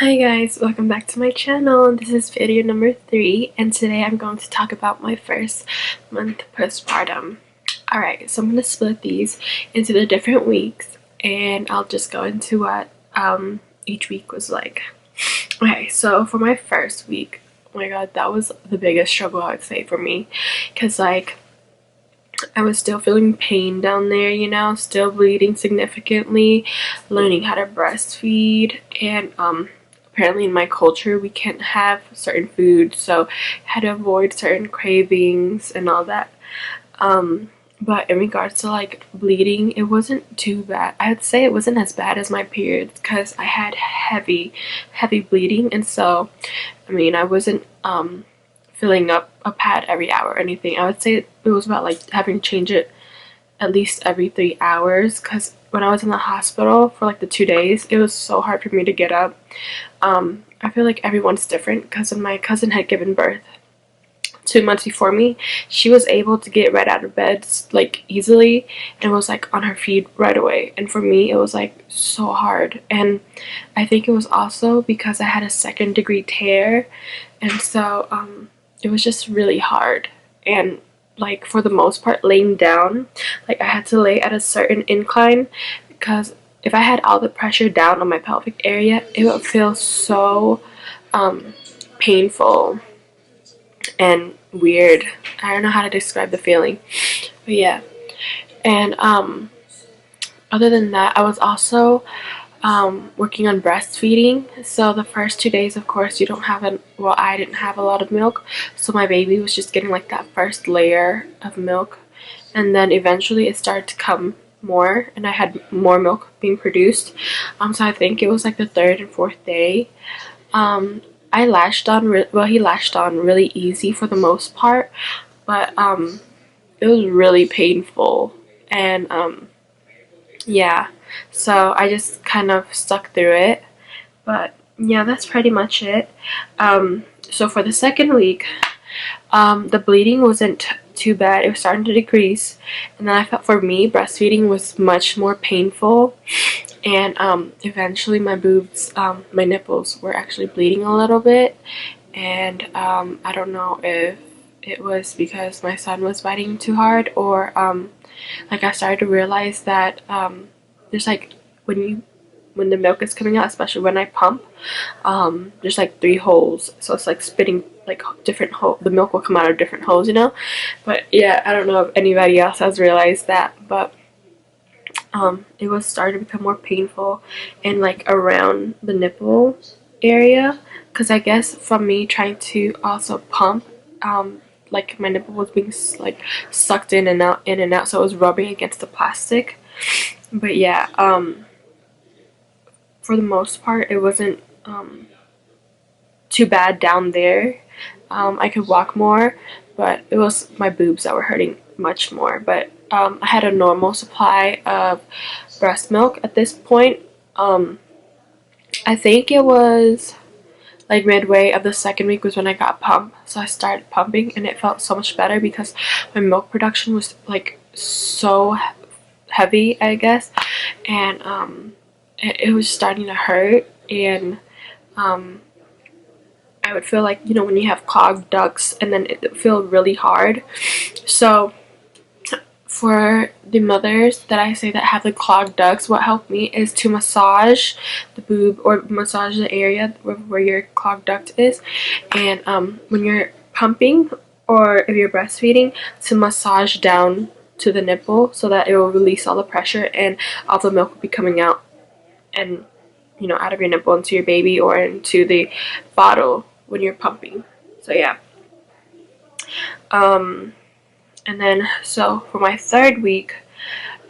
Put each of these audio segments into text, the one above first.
Hi guys, welcome back to my channel. This is video number 3 and today I'm going to talk about my first month postpartum. Alright, so I'm going to split these into the different weeks and I'll just go into what each week was like. Okay, so for my first week, oh my god, that was the biggest struggle I would say for me, because like I was still feeling pain down there, still bleeding significantly, learning how to breastfeed, and apparently in my culture we can't have certain foods, so I had to avoid certain cravings and all that. But in regards to like bleeding, it wasn't too bad. I would say it wasn't as bad as my periods because I had heavy bleeding, and so I wasn't filling up a pad every hour or anything. I would say it was about like having to change it at least every 3 hours, because when I was in the hospital for like the 2 days, it was so hard for me to get up. I feel like everyone's different, because when my cousin had given birth 2 months before me, she was able to get right out of bed like easily and was like on her feet right away, and for me it was like so hard. And I think it was also because I had a 2nd-degree tear, and so it was just really hard. And like for the most part, laying down, like I had to lay at a certain incline, because if I had all the pressure down on my pelvic area, it would feel so painful and weird. I don't know how to describe the feeling, but yeah. And other than that, I was also working on breastfeeding. So the first 2 days, of course, you don't have I didn't have a lot of milk, so my baby was just getting like that first layer of milk, and then eventually it started to come more and I had more milk being produced. So I think it was like the 3rd and 4th day. I latched on he latched on really easy for the most part, but it was really painful. And yeah, so I just kind of stuck through it. But yeah, that's pretty much it. So for the 2nd week, the bleeding wasn't too bad. It was starting to decrease, and then I felt for me breastfeeding was much more painful, and eventually my boobs, my nipples were actually bleeding a little bit. And I don't know if it was because my son was biting too hard, or like I started to realize that there's like when the milk is coming out, especially when I pump, there's like 3 holes, so it's like spitting like different holes. The milk will come out of different holes, But yeah, I don't know if anybody else has realized that, but it was starting to become more painful and like around the nipple area, because I guess from me trying to also pump, like my nipple was being like sucked in and out, so it was rubbing against the plastic. But yeah, for the most part, it wasn't too bad down there. I could walk more, but it was my boobs that were hurting much more. But I had a normal supply of breast milk at this point. I think it was like midway of the 2nd week was when I got pumped. So I started pumping and it felt so much better because my milk production was like so heavy, I guess. And it was starting to hurt, and I would feel like, when you have clogged ducts, and then it would feel really hard. So for the mothers that I say that have the clogged ducts, what helped me is to massage the boob or massage the area where your clogged duct is. And when you're pumping or if you're breastfeeding, to massage down to the nipple so that it will release all the pressure and all the milk will be coming out, and out of your nipple into your baby or into the bottle when you're pumping. So yeah. And then so for my 3rd week,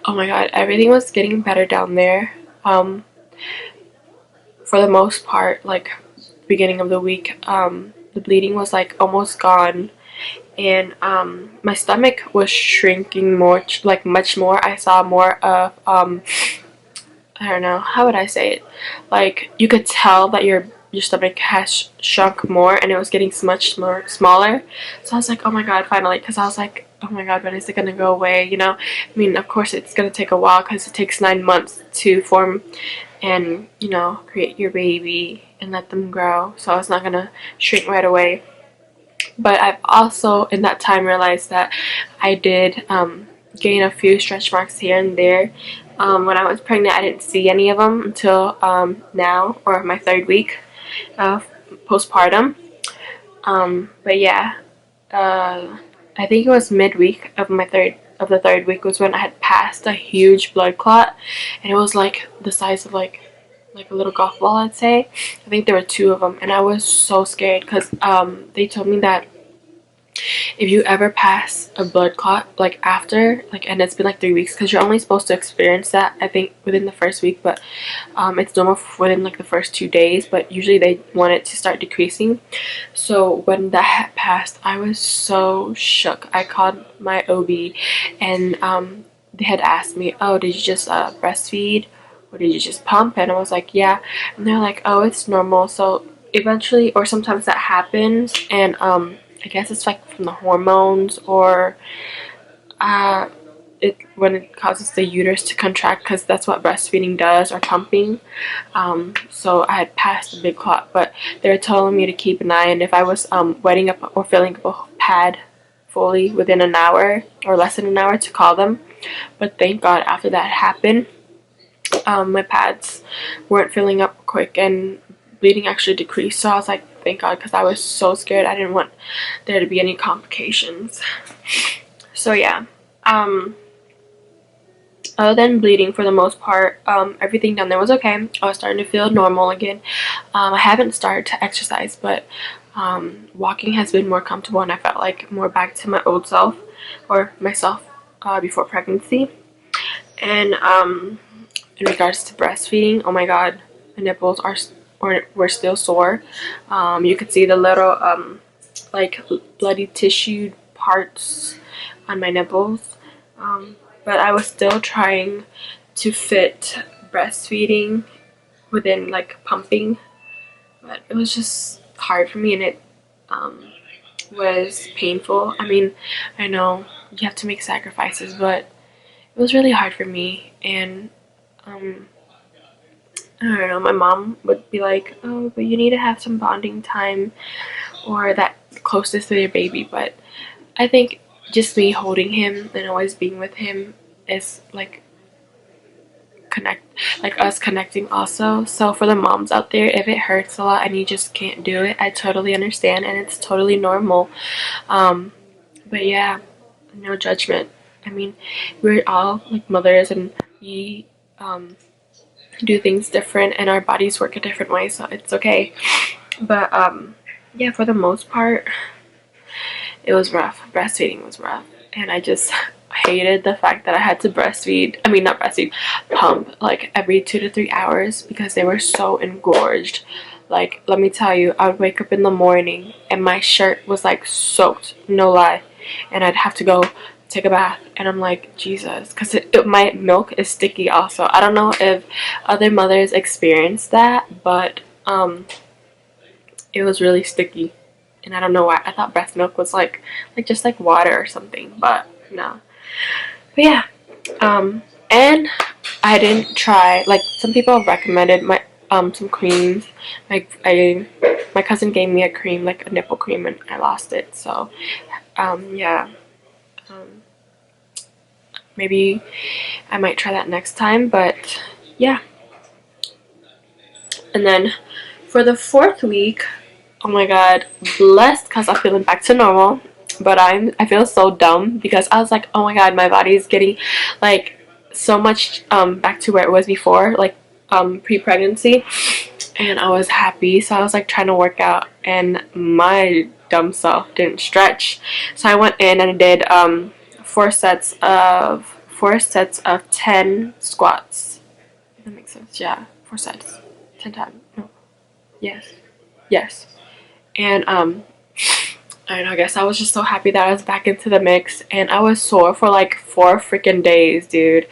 oh my god, everything was getting better down there. For the most part, like beginning of the week, the bleeding was like almost gone, and my stomach was shrinking more, like much more. I saw more of I don't know, how would I say it? Like you could tell that your stomach has shrunk more, and it was getting much more smaller. So I was like, oh my god, finally, because I was like, oh my god, when is it gonna go away? Of course it's gonna take a while because it takes 9 months to form and, you know, create your baby and let them grow. So it's not gonna shrink right away. But I've also in that time realized that I did gain a few stretch marks here and there. When I was pregnant, I didn't see any of them until now, or my 3rd week of postpartum. But yeah, I think it was midweek of the third week was when I had passed a huge blood clot, and it was like the size of like a little golf ball, I'd say. I think there were 2 of them, and I was so scared because they told me that if you ever pass a blood clot like after and it's been like 3 weeks, because you're only supposed to experience that I think within the first week, but it's normal within like the first 2 days, but usually they want it to start decreasing. So when that had passed, I was so shook. I called my OB, and they had asked me, oh, did you just breastfeed, or did you just pump? And I was like, yeah. And they're like, oh, it's normal. So eventually, or sometimes that happens, and I guess it's like from the hormones, or when it causes the uterus to contract, because that's what breastfeeding does, or pumping. So I had passed a big clot, but they were telling me to keep an eye, and if I was wetting up or filling up a pad fully within an hour or less than an hour, to call them. But thank God after that happened, my pads weren't filling up quick, and bleeding actually decreased. So I was like, thank God, because I was so scared. I didn't want there to be any complications. So yeah, other than bleeding, for the most part, everything down there was okay. I was starting to feel normal again. I haven't started to exercise, but walking has been more comfortable, and I felt like more back to my old self, or myself before pregnancy. And in regards to breastfeeding, oh my God, my nipples were still sore. You could see the little like bloody tissue parts on my nipples, but I was still trying to fit breastfeeding within like pumping, but it was just hard for me, and it was painful. I mean, I know you have to make sacrifices, but it was really hard for me. And I don't know, my mom would be like, oh, but you need to have some bonding time, or that closeness with your baby. But I think just me holding him and always being with him is like us connecting also. So for the moms out there, if it hurts a lot and you just can't do it, I totally understand, and it's totally normal. But yeah, no judgment. I mean, we're all like mothers, and we do things different, and our bodies work a different way, so it's okay. But yeah, for the most part, it was rough. Breastfeeding was rough, and I just hated the fact that I had to not breastfeed, pump like every 2 to 3 hours, because they were so engorged. Like, let me tell you, I would wake up in the morning and my shirt was like soaked, no lie, and I'd have to go take a bath, and I'm like, Jesus, because my milk is sticky also. I don't know if other mothers experience that, but it was really sticky, and I don't know why. I thought breast milk was like just like water or something, but no. But yeah, and I didn't try, like, some people have recommended some creams. Like, my cousin gave me a cream, like a nipple cream, and I lost it. So yeah, maybe I might try that next time. But yeah, and then for the 4th week, oh my God, blessed, because I'm feeling back to normal. But I feel so dumb, because I was like, oh my God, my body is getting like so much back to where it was before, like pre-pregnancy, and I was happy. So I was like trying to work out, and my dumb self didn't stretch. So I went in and I did 4 sets of 10 squats. If that makes sense. Yeah, 4 sets, 10 times. No. Yes. And I don't know, I guess I was just so happy that I was back into the mix, and I was sore for like 4 freaking days, dude.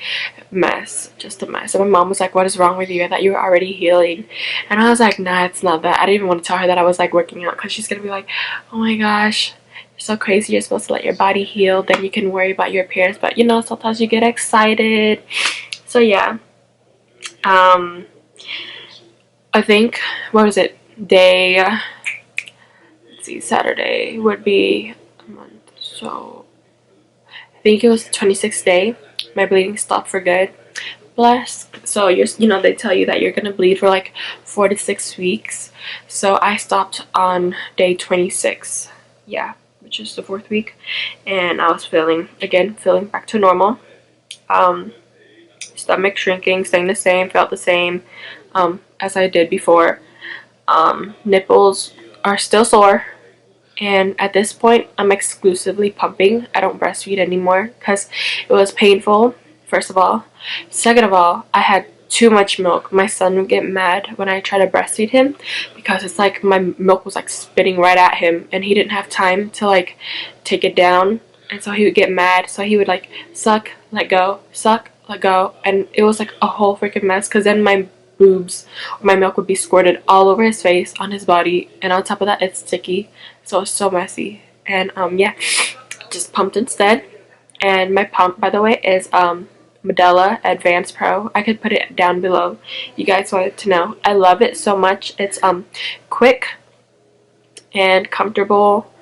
Just a mess. And my mom was like, what is wrong with you? I thought you were already healing. And I was like, nah, it's not that. I didn't even want to tell her that I was like working out, because she's gonna be like, oh my gosh, you're so crazy, you're supposed to let your body heal, then you can worry about your appearance. But you know, sometimes you get excited. So yeah, I think, what was it, day, let's see, Saturday would be a month, so I think it was the 26th day. My bleeding stopped for good. Bless. So they tell you that you're gonna bleed for like 4 to 6 weeks. So I stopped on day 26. Yeah, which is the 4th week, and I was feeling back to normal. Stomach shrinking, staying the same, felt the same as I did before. Nipples are still sore, and at this point I'm exclusively pumping. I don't breastfeed anymore because it was painful, first of all. Second of all, I had too much milk. My son would get mad when I try to breastfeed him because it's like my milk was like spitting right at him, and he didn't have time to like take it down, and so he would get mad. So he would like suck, let go, suck, let go, and it was like a whole freaking mess, because then my milk would be squirted all over his face, on his body, and on top of that it's sticky, so it's so messy. And yeah, just pumped instead. And my pump, by the way, is Medela Advanced Pro. I could put it down below. You guys wanted to know. I love it so much. It's quick and comfortable,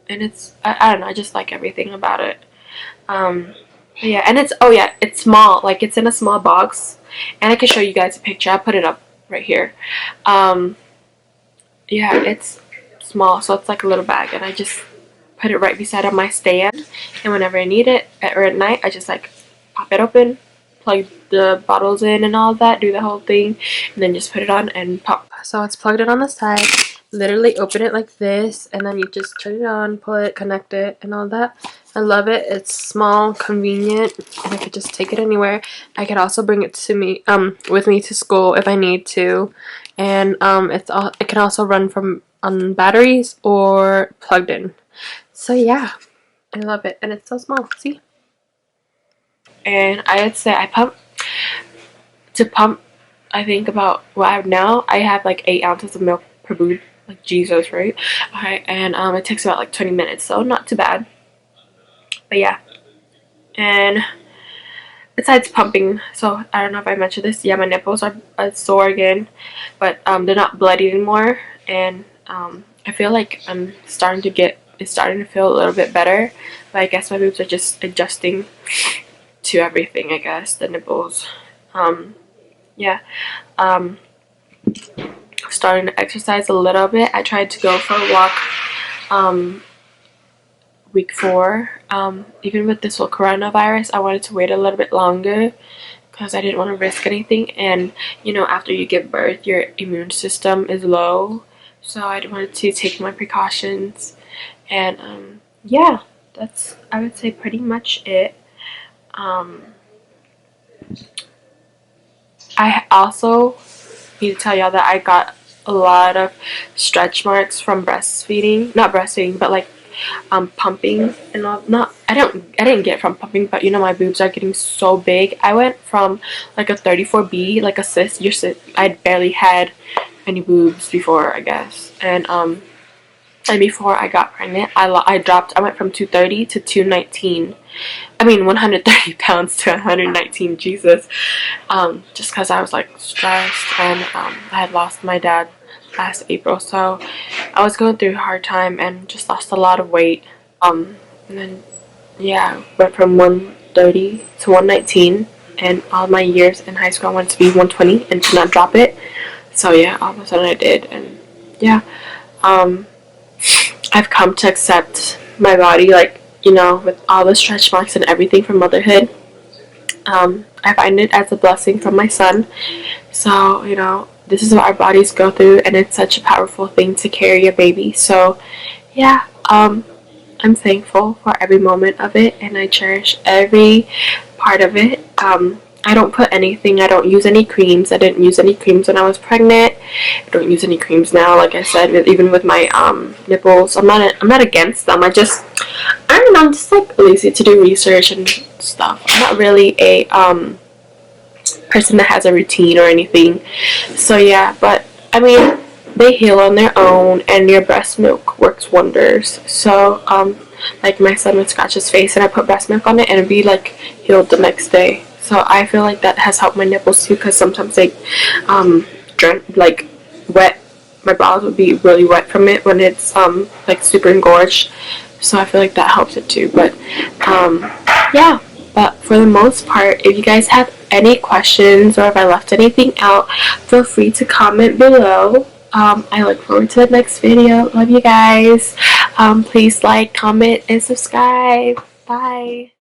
and it's I don't know, I just like everything about it. Yeah, and it's small. Like, it's in a small box, and I can show you guys a picture. I'll put it up right here. Yeah, it's small, so it's like a little bag, and I just put it right beside on my stand, and whenever I need it, or at night, I just like pop it open, plug the bottles in and all that, do the whole thing, and then just put it on and pop. So it's plugged in on the side. Literally open it like this, and then you just turn it on, pull it, connect it, and all that. I love it. It's small, convenient, and I could just take it anywhere. I could also bring it to me with me to school if I need to, and it can also run from on batteries or plugged in. So yeah, I love it, and it's so small. See? And I'd say I pump. I think about what I have now. I have like 8 ounces of milk per boob. Like, Jesus, right? Okay, and it takes about like 20 minutes, so not too bad. But yeah, and besides pumping, so I don't know if I mentioned this. Yeah, my nipples are sore again, but they're not bloody anymore, and I feel like it's starting to feel a little bit better. But I guess my boobs are just adjusting to everything. I guess the nipples. Yeah. Starting to exercise a little bit. I tried to go for a walk week 4. Even with this whole coronavirus, I wanted to wait a little bit longer because I didn't want to risk anything. And after you give birth, your immune system is low, so I wanted to take my precautions. And yeah, that's, I would say, pretty much it. I also need to tell y'all that I got a lot of stretch marks from breastfeeding. Not breastfeeding, but like pumping and all. I didn't get it from pumping, but my boobs are getting so big. I went from like a 34B, like a cyst. I barely had any boobs before, I guess. And before I got pregnant, I went from 230 to 219. 130 pounds to 119, Jesus. Just because I was like stressed, and I had lost my dad last April, so I was going through a hard time and just lost a lot of weight. And then, yeah, went from 130 to 119, and all my years in high school I wanted to be 120 and to not drop it. So yeah, all of a sudden I did, and yeah, I've come to accept my body, like, with all the stretch marks and everything from motherhood. I find it as a blessing from my son. So, this is what our bodies go through, and it's such a powerful thing to carry a baby. So, yeah, I'm thankful for every moment of it, and I cherish every part of it. I don't use any creams. I didn't use any creams when I was pregnant. I don't use any creams now, like I said, even with my nipples. I'm not against them. I don't know, I'm just like lazy to do research and stuff. I'm not really a person that has a routine or anything. So yeah, but they heal on their own, and your breast milk works wonders. So like, my son would scratch his face and I put breast milk on it, and it'd be like healed the next day. So I feel like that has helped my nipples too, because sometimes they like wet. My balls would be really wet from it when it's like super engorged. So I feel like that helps it too. But yeah. But for the most part, if you guys have any questions or if I left anything out, feel free to comment below. I look forward to the next video. Love you guys. Please like, comment, and subscribe. Bye.